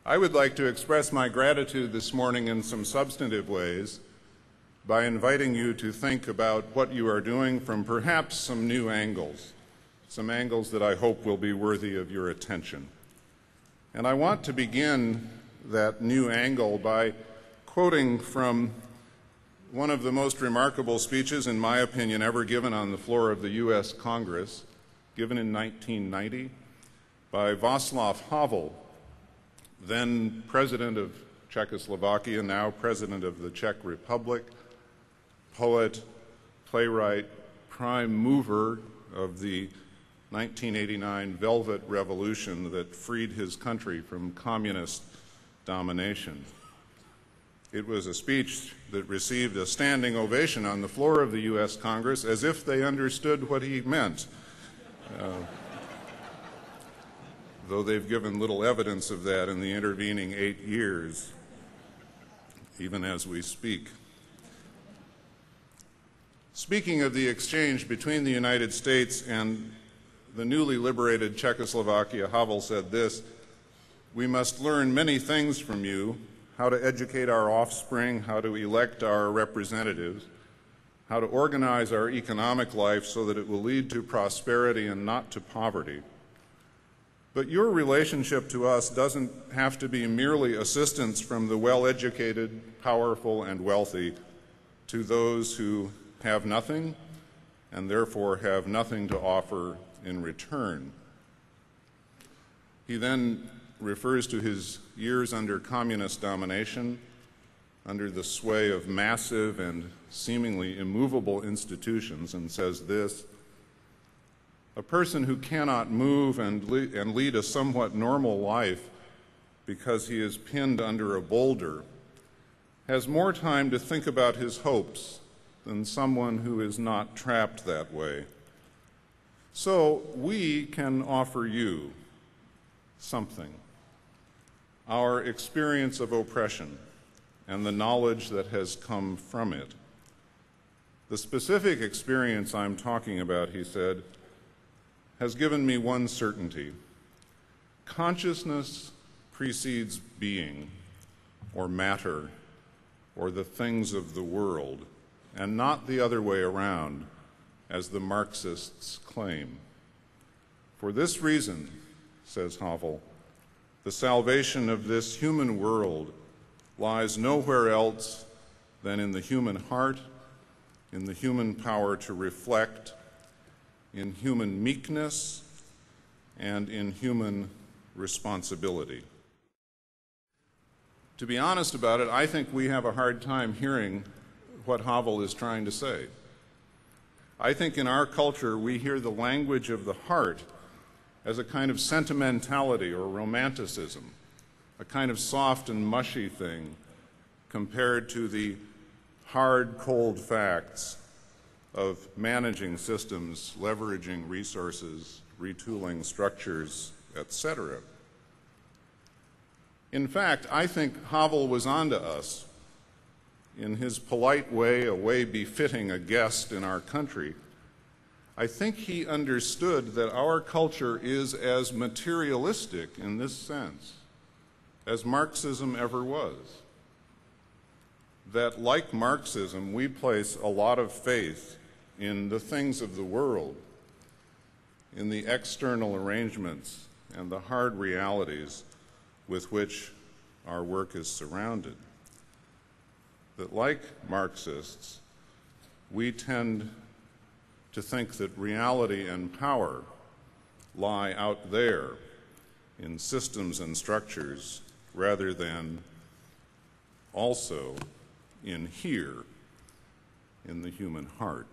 I would like to express my gratitude this morning in some substantive ways by inviting you to think about what you are doing from perhaps some new angles, some angles that I hope will be worthy of your attention. And I want to begin that new angle by quoting from one of the most remarkable speeches, in my opinion, ever given on the floor of the U.S. Congress, given in 1990 by Václav Havel, then President of Czechoslovakia, now President of the Czech Republic, poet, playwright, prime mover of the 1989 Velvet Revolution that freed his country from communist domination. It was a speech that received a standing ovation on the floor of the U.S. Congress, as if they understood what he meant, though they've given little evidence of that in the intervening 8 years, even as we speak. Speaking of the exchange between the United States and the newly liberated Czechoslovakia, Havel said this: "We must learn many things from you, how to educate our offspring, how to elect our representatives, how to organize our economic life so that it will lead to prosperity and not to poverty. But your relationship to us doesn't have to be merely assistance from the well-educated, powerful, and wealthy to those who have nothing and therefore have nothing to offer in return." He then refers to his years under communist domination, under the sway of massive and seemingly immovable institutions, and says this: "A person who cannot move and lead a somewhat normal life because he is pinned under a boulder has more time to think about his hopes than someone who is not trapped that way. So we can offer you something: our experience of oppression and the knowledge that has come from it. The specific experience I'm talking about," he said, "has given me one certainty: consciousness precedes being, or matter, or the things of the world, and not the other way around, as the Marxists claim. For this reason," says Havel, "the salvation of this human world lies nowhere else than in the human heart, in the human power to reflect, in human meekness, and in human responsibility." To be honest about it, I think we have a hard time hearing what Havel is trying to say. I think in our culture we hear the language of the heart as a kind of sentimentality or romanticism, a kind of soft and mushy thing compared to the hard, cold facts of managing systems, leveraging resources, retooling structures, etc. In fact, I think Havel was onto us. In his polite way, a way befitting a guest in our country, I think he understood that our culture is as materialistic in this sense as Marxism ever was. That, like Marxism, we place a lot of faith in the things of the world, in the external arrangements and the hard realities with which our work is surrounded. That, like Marxists, we tend to think that reality and power lie out there in systems and structures rather than also in here, in the human heart.